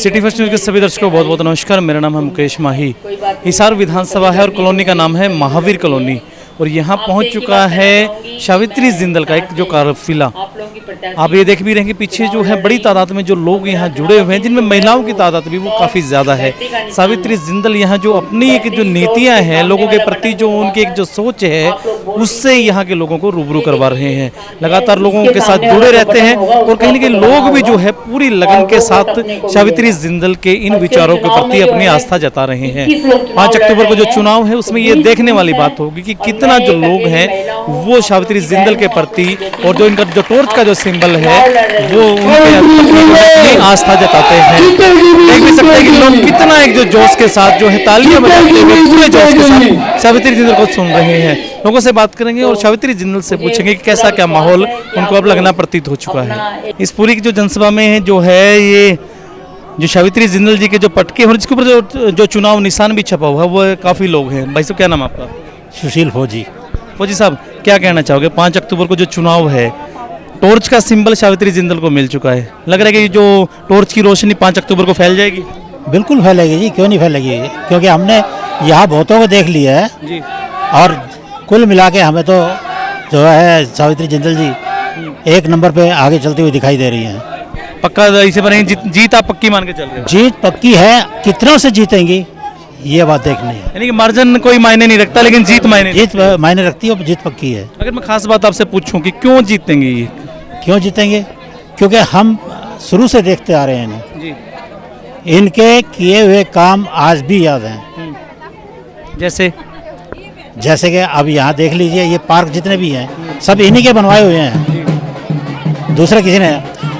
City first news के सभी दर्शकों को बहुत बहुत नमस्कार। मेरा नाम है मुकेश माही। हिसार विधानसभा है और कॉलोनी का नाम है महावीर कॉलोनी और यहाँ पहुँच चुका है सावित्री जिंदल का एक जो काफिला। आप ये देख भी रहे हैं कि पीछे जो है बड़ी तादाद में जो लोग यहाँ जुड़े हुए हैं, जिनमें महिलाओं की तादाद भी वो काफ़ी ज़्यादा है। सावित्री जिंदल यहाँ जो अपनी एक जो नीतियाँ हैं लोगों के प्रति, जो उनकी एक जो सोच है, उससे यहाँ के लोगों को रूबरू करवा रहे हैं। लगातार लोगों के साथ जुड़े रहते हैं और कहीं ना कहीं लोग भी जो है पूरी लगन के साथ सावित्री जिंदल के इन विचारों के प्रति अपनी आस्था जता रहे हैं। 5 अक्टूबर को जो चुनाव है उसमें ये देखने वाली बात होगी कि कितना जो लोग हैं वो सावित्री जिंदल के प्रति और जो इनका जो टॉर्च का जो सिंबल है वो उनके आस्था जताते हैं। देख भी सकते हैं कि लोग कितना एक जो जोश के साथ जो है तालियां बजाते हुए पूरे जोश के साथ सावित्री जिंदल को सुन रहे हैं। लोगों से बात करेंगे और सावित्री जिंदल से पूछेंगे कि कैसा क्या माहौल उनको अब लगना प्रतीत हो चुका है। इस पूरी की जो जनसभा में जो है ये जो सावित्री जिंदल जी के जो पटके और इसके ऊपर जो चुनाव निशान भी छपा हुआ है वो काफ़ी लोग हैं। भाई साहब क्या नाम आपका? सुशील फौजी। फौजी साहब क्या कहना चाहोगे? 5 अक्टूबर को जो चुनाव है, टॉर्च का सिंबल सावित्री जिंदल को मिल चुका है, लग रहा है कि जो टॉर्च की रोशनी 5 अक्टूबर को फैल जाएगी? बिल्कुल फैलेगी जी, क्यों नहीं फैलेगी, क्योंकि हमने यहाँ बहुतों को देख लिया है जी। और कुल मिला के हमें तो जो है सावित्री जिंदल जी एक नंबर पे आगे चलती हुई दिखाई दे रही हैं। पक्का इसे पर जीत आप पक्की मान के चल रहे हो? जीत पक्की है, कितनों से जीतेंगी ये बात देखनी है। यानी कि मार्जिन कोई मायने नहीं रखता, लेकिन जीत मायने रखती है और जीत पक्की है। अगर मैं खास बात आपसे पूछूं कि क्यों जीतेंगे ये? क्यों जीतेंगे? क्योंकि हम शुरू से देखते आ रहे हैं इन्हें जी। इनके किए हुए काम आज भी याद हैं। जैसे कि अब यहाँ देख लीजिए, ये पार्क जितने भी हैं सब इन्हीं के बनवाए हुए हैं, दूसरे किसी ने।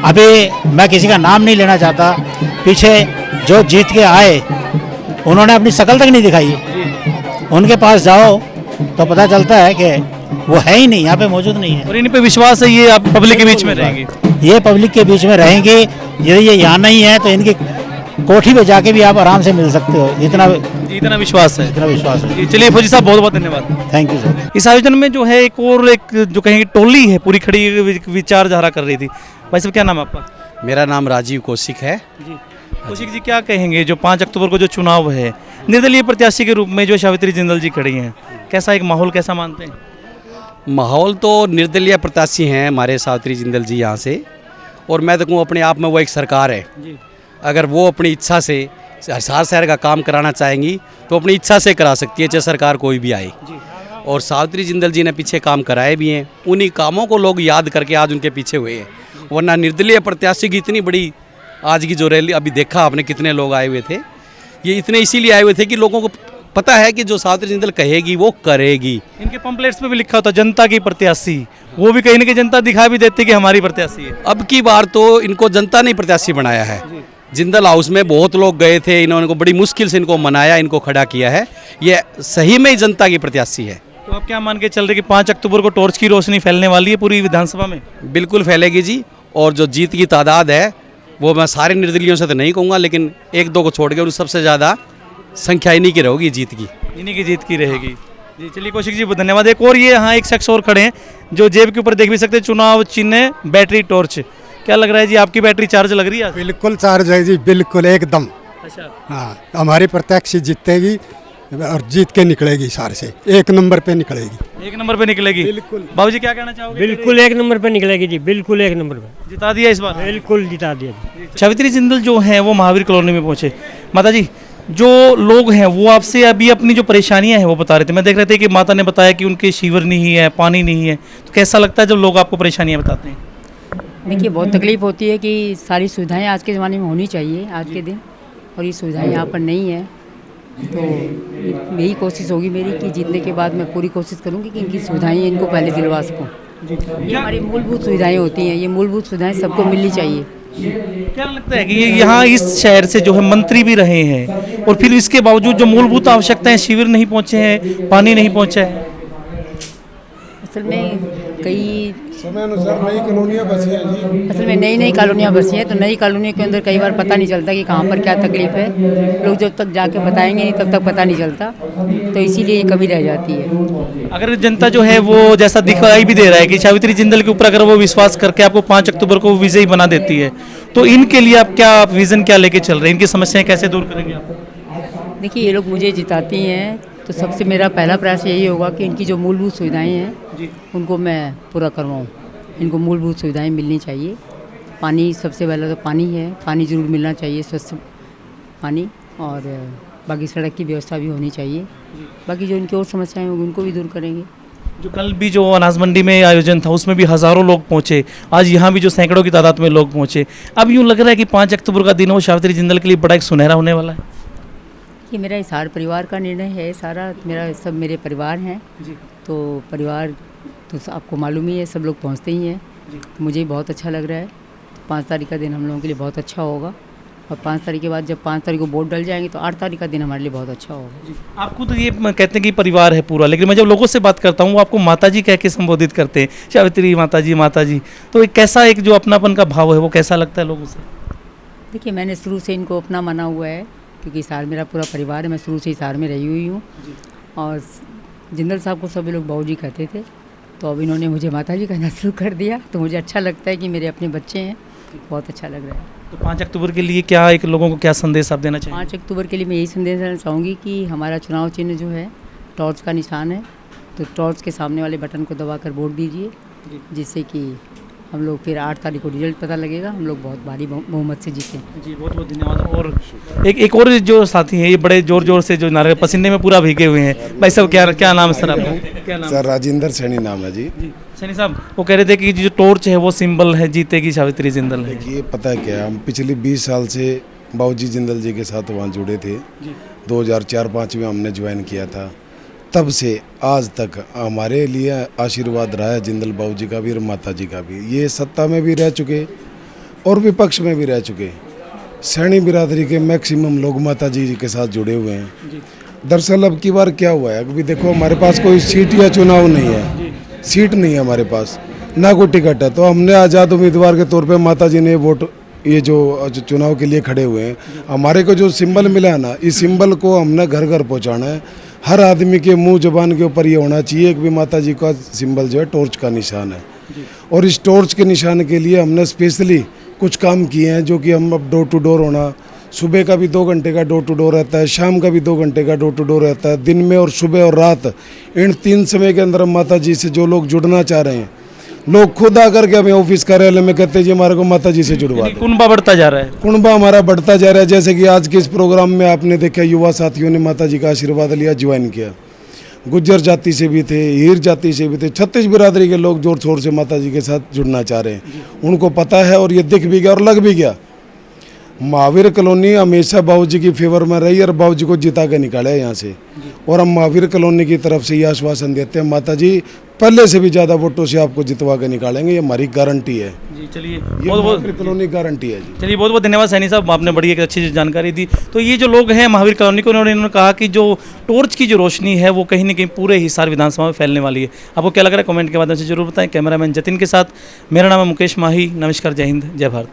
अभी मैं किसी का नाम नहीं लेना चाहता, पीछे जो जीत के आए उन्होंने अपनी शक्ल तक नहीं दिखाई। उनके पास जाओ तो पता चलता है कि वो है ही नहीं, यहाँ पे मौजूद नहीं है। और इन पे विश्वास है ये आप पब्लिक के बीच में रहेंगे? ये पब्लिक के बीच में रहेंगे। यदि ये यहाँ नहीं है तो इनकी कोठी पे जाके भी आप आराम से मिल सकते हो, इतना विश्वास है। इतना विश्वास है। चलिए फौजी साहब बहुत बहुत धन्यवाद। Thank you sir. इस आयोजन में जो है एक और एक जो कहेंगे टोली है पूरी खड़ी विचारधारा कर रही थी। भाई साहब क्या नाम आपका? मेरा नाम राजीव कौशिक है जी। कौशिक जी क्या कहेंगे, जो 5 अक्टूबर को जो चुनाव है, निर्दलीय प्रत्याशी के रूप में जो सावित्री जिंदल जी खड़ी हैं, कैसा एक माहौल कैसा मानते हैं? माहौल तो निर्दलीय प्रत्याशी हैं हमारे सावित्री जिंदल जी यहाँ से, और मैं तो कहूँ अपने आप में वो एक सरकार है जी। अगर वो अपनी इच्छा से हिसार शहर का काम कराना चाहेंगी तो अपनी इच्छा से करा सकती है, चाहे सरकार कोई भी आए। और सावित्री जिंदल जी ने पीछे काम कराए भी हैं, उन्हीं कामों को लोग याद करके आज उनके पीछे हुए हैं। वरना निर्दलीय प्रत्याशी की इतनी बड़ी आज की जो रैली अभी देखा आपने कितने लोग आए हुए थे, ये इतने इसीलिए आए हुए थे कि लोगों को पता है कि जो सावित्री जिंदल कहेगी वो करेगी। इनके पंपलेट्स पे भी लिखा होता जनता की प्रत्याशी, वो भी कहीं ना कहीं जनता दिखा भी देती कि हमारी प्रत्याशी है। अब की बार तो इनको जनता ने प्रत्याशी बनाया है। जिंदल हाउस में बहुत लोग गए थे, इन्होंने को बड़ी मुश्किल से इनको मनाया, इनको खड़ा किया है। ये सही में ही जनता की प्रत्याशी है। तो आप क्या मान के चल रहे कि 5 अक्टूबर को टॉर्च की रोशनी फैलने वाली है पूरी विधानसभा में? बिल्कुल फैलेगी जी, और जो जीत की तादाद है वो मैं सारे निर्दलियों से तो नहीं कहूँगा, लेकिन 1-2 को छोड़ के उन सबसे ज़्यादा संख्या इन्हीं की रहेगी जीत की। इन्हीं की जीत की रहेगी जी। चलिए कौशिक जी धन्यवाद। एक और ये यहाँ एक शख्स और खड़े हैं जो जेब के ऊपर देख भी सकते हैं चुनाव चिन्ह बैटरी टॉर्च। क्या लग रहा है जी, आपकी बैटरी चार्ज लग रही है? बिल्कुल चार्ज है जी, बिल्कुल एकदम। अच्छा। हाँ, हमारी प्रत्याशी जीतेगी और जीत के निकलेगी, सार से 1 नंबर पे निकलेगी। 1 नंबर पे निकलेगी? बिल्कुल। बाबूजी क्या कहना चाहोगे? बिल्कुल 1 नंबर पे निकलेगी जी, बिल्कुल 1 नंबर पे। जिता दिया इस बार? बिल्कुल जिता दिया जी। सावित्री जिंदल जो है वो महावीर कॉलोनी में पहुंचे। माता जी, जो लोग हैं वो आपसे अभी अपनी जो परेशानियां हैं वो बता रहे थे। मैं देख रहे थे कि माता ने बताया कि उनके सीवर नहीं है, पानी नहीं है। तो कैसा लगता है जब लोग आपको परेशानियां बताते हैं? देखिए बहुत तकलीफ होती है कि सारी सुविधाएं आज के ज़माने में होनी चाहिए आज के दिन, और ये सुविधाएं यहाँ पर नहीं है। तो यही कोशिश होगी मेरी कि जीतने के बाद मैं पूरी कोशिश करूँगी कि इनकी सुविधाएं इनको पहले दिलवा सकूँ। ये हमारी मूलभूत सुविधाएं होती हैं, ये मूलभूत सुविधाएं सबको मिलनी चाहिए। क्या लगता है कि ये यहाँ इस शहर से जो है मंत्री भी रहे हैं और फिर इसके बावजूद जो मूलभूत आवश्यकताएं, शिविर नहीं पहुँचे हैं, पानी नहीं पहुँचा है? असल में कई समय अनुसार नई कॉलोनियाँ बसी हैं जी। असल में नई नई कॉलोनियाँ बसी हैं, तो नई कॉलोनियों के अंदर कई बार पता नहीं चलता कि कहाँ पर क्या तकलीफ है। लोग जब तक जाके बताएंगे नहीं तब तक पता नहीं चलता, तो इसीलिए ये कमी रह जाती है। अगर जनता जो है वो जैसा दिखाई भी दे रहा है कि सावित्री जिंदल के ऊपर अगर वो विश्वास करके आपको 5 अक्टूबर को विजयी बना देती है, तो इनके लिए आप क्या विजन क्या लेके चल रहे हैं, इनकी समस्याएं कैसे दूर करेंगे आप? देखिए, ये लोग मुझे जिताती हैं तो सबसे मेरा पहला प्रयास यही होगा कि इनकी जो मूलभूत सुविधाएं हैं उनको मैं पूरा करवाऊँ। इनको मूलभूत सुविधाएं मिलनी चाहिए। पानी सबसे पहले तो पानी है, पानी ज़रूर मिलना चाहिए, स्वच्छ पानी, और बाकी सड़क की व्यवस्था भी होनी चाहिए। बाकी जो इनकी और समस्याएं होंगी उनको भी दूर करेंगे। जो कल भी जो अनाज मंडी में आयोजन था उसमें भी हज़ारों लोग पहुंचे, आज यहाँ भी जो सैकड़ों की तादाद में लोग पहुंचे। अब यूँ लग रहा है कि 5 अक्टूबर का दिन वो सावित्री जिंदल के लिए बड़ा एक सुनहरा होने वाला है। ये मेरा हिसार परिवार का निर्णय है, सारा मेरा सब मेरे परिवार हैं, तो परिवार तो आपको मालूम ही है, सब लोग पहुंचते ही हैं, तो मुझे बहुत अच्छा लग रहा है। तो 5 तारीख का दिन हम लोगों के लिए बहुत अच्छा होगा, और 5 तारीख के बाद जब 5 तारीख को वोट डल जाएंगे तो 8 तारीख का दिन हमारे लिए बहुत अच्छा होगा। आपको तो ये कहते हैं कि परिवार है पूरा, लेकिन मैं जब लोगों से बात करता हूँ वो आपको माताजी कह के संबोधित करते हैं, सावित्री माताजी, तो एक कैसा एक जो अपनापन का भाव है वो कैसा लगता है लोगों से? देखिए, मैंने शुरू से इनको अपना माना हुआ है, क्योंकि हिसार मेरा पूरा परिवार है, मैं शुरू से हिसार में रही हुई हूँ, और जिंदल साहब को सभी लोग बाबूजी कहते थे, तो अब इन्होंने मुझे माताजी कहना शुरू कर दिया, तो मुझे अच्छा लगता है कि मेरे अपने बच्चे हैं, बहुत अच्छा लग रहा है। तो 5 अक्टूबर के लिए क्या एक लोगों को क्या संदेश आप देना चाहिए? 5 अक्टूबर के लिए मैं यही संदेश देना चाहूँगी कि हमारा चुनाव चिन्ह जो है टॉर्च का निशान है, तो टॉर्च के सामने वाले बटन को दबाकर वोट दीजिए, जिससे कि हम लोग फिर 8 तारीख को रिजल्ट पता लगेगा, हम लोग बहुत भारी बहुमत से जीते। जी, बहुत बहुत धन्यवाद। और एक और जो साथी हैं, ये बड़े जोर जोर से जो नारे पसीने में पूरा भीगे हुए हैं, भाई साहब क्या नाम है सर आपका? क्या नाम? सर राजेंद्र सैनी नाम है जी। सैनी साहब, वो कह रहे थे कि जो टॉर्च है वो सिंबल है जीतेगी सावित्री जिंदल है। देखिए, पता है क्या, हम पिछले 20 साल से बाबूजी जिंदल जी के साथ वहाँ जुड़े थे। 2004-05 में हमने ज्वाइन किया था, तब से आज तक हमारे लिए आशीर्वाद रहा है जिंदल बाबूजी का भी और माता जी का भी। ये सत्ता में भी रह चुके और विपक्ष में भी रह चुके। सैनी बिरादरी के मैक्सिमम लोग माता जी के साथ जुड़े हुए हैं। दरअसल अब की बार क्या हुआ है, अभी देखो हमारे पास कोई सीट या चुनाव नहीं है, सीट नहीं है हमारे पास, ना कोई टिकट है, तो हमने आज़ाद उम्मीदवार के तौर पे माता जी ने वोट ये जो चुनाव के लिए खड़े हुए हैं। हमारे को जो सिंबल मिला है ना, इस सिंबल को हमने घर घर पहुंचाना है। हर आदमी के मुंह जुबान के ऊपर ये होना चाहिए कि माता जी का सिंबल जो है टॉर्च का निशान है, और इस टॉर्च के निशान के लिए हमने स्पेशली कुछ काम किए हैं, जो कि हम अब डोर टू डोर होना, सुबह का भी 2 घंटे का डोर टू डोर रहता है, शाम का भी 2 घंटे का डोर टू डोर रहता है, दिन में और सुबह और रात, इन 3 समय के अंदर माता जी से जो लोग जुड़ना चाह रहे हैं, लोग खुद आकर के हमें ऑफिस कार्यालय में कहते हैं जी हमारे को माता जी से जुड़वा दो। कुनबा बढ़ता जा रहा है, कुनबा हमारा बढ़ता जा रहा है। जैसे कि आज के इस प्रोग्राम में आपने देखा, युवा साथियों ने माता जी का आशीर्वाद लिया, ज्वाइन किया। गुज्जर जाति से भी थे, हीर जाति से भी थे, 36 बिरादरी के लोग जोर शोर से माता जी के साथ जुड़ना चाह रहे हैं। उनको पता है और ये दिख भी गया और लग भी गया। महावीर कॉलोनी हमेशा बाबूजी की फेवर में रही और बाबूजी को जिता के निकाला है यहाँ से, और हम महावीर कॉलोनी की तरफ से ये आश्वासन देते हैं, माता जी पहले से भी ज़्यादा वोटों से आपको जितवा के निकालेंगे, ये हमारी गारंटी है जी। चलिए, ये बहुत महावीर कॉलोनी गारंटी है जी। चलिए, बहुत बहुत धन्यवाद सैनी साहब, आपने बड़ी एक अच्छी जानकारी दी। तो ये जो लोग हैं महावीर कॉलोनी को, उन्होंने कहा कि जो टॉर्च की जो रोशनी है वो कहीं ना कहीं पूरे हिसार विधानसभा में फैलने वाली है। आपको क्या लग रहा है, कमेंट के माध्यम से जरूर बताएं। कैमरामैन जतिन के साथ मेरा नाम है मुकेश माही। नमस्कार, जय हिंद, जय भारत।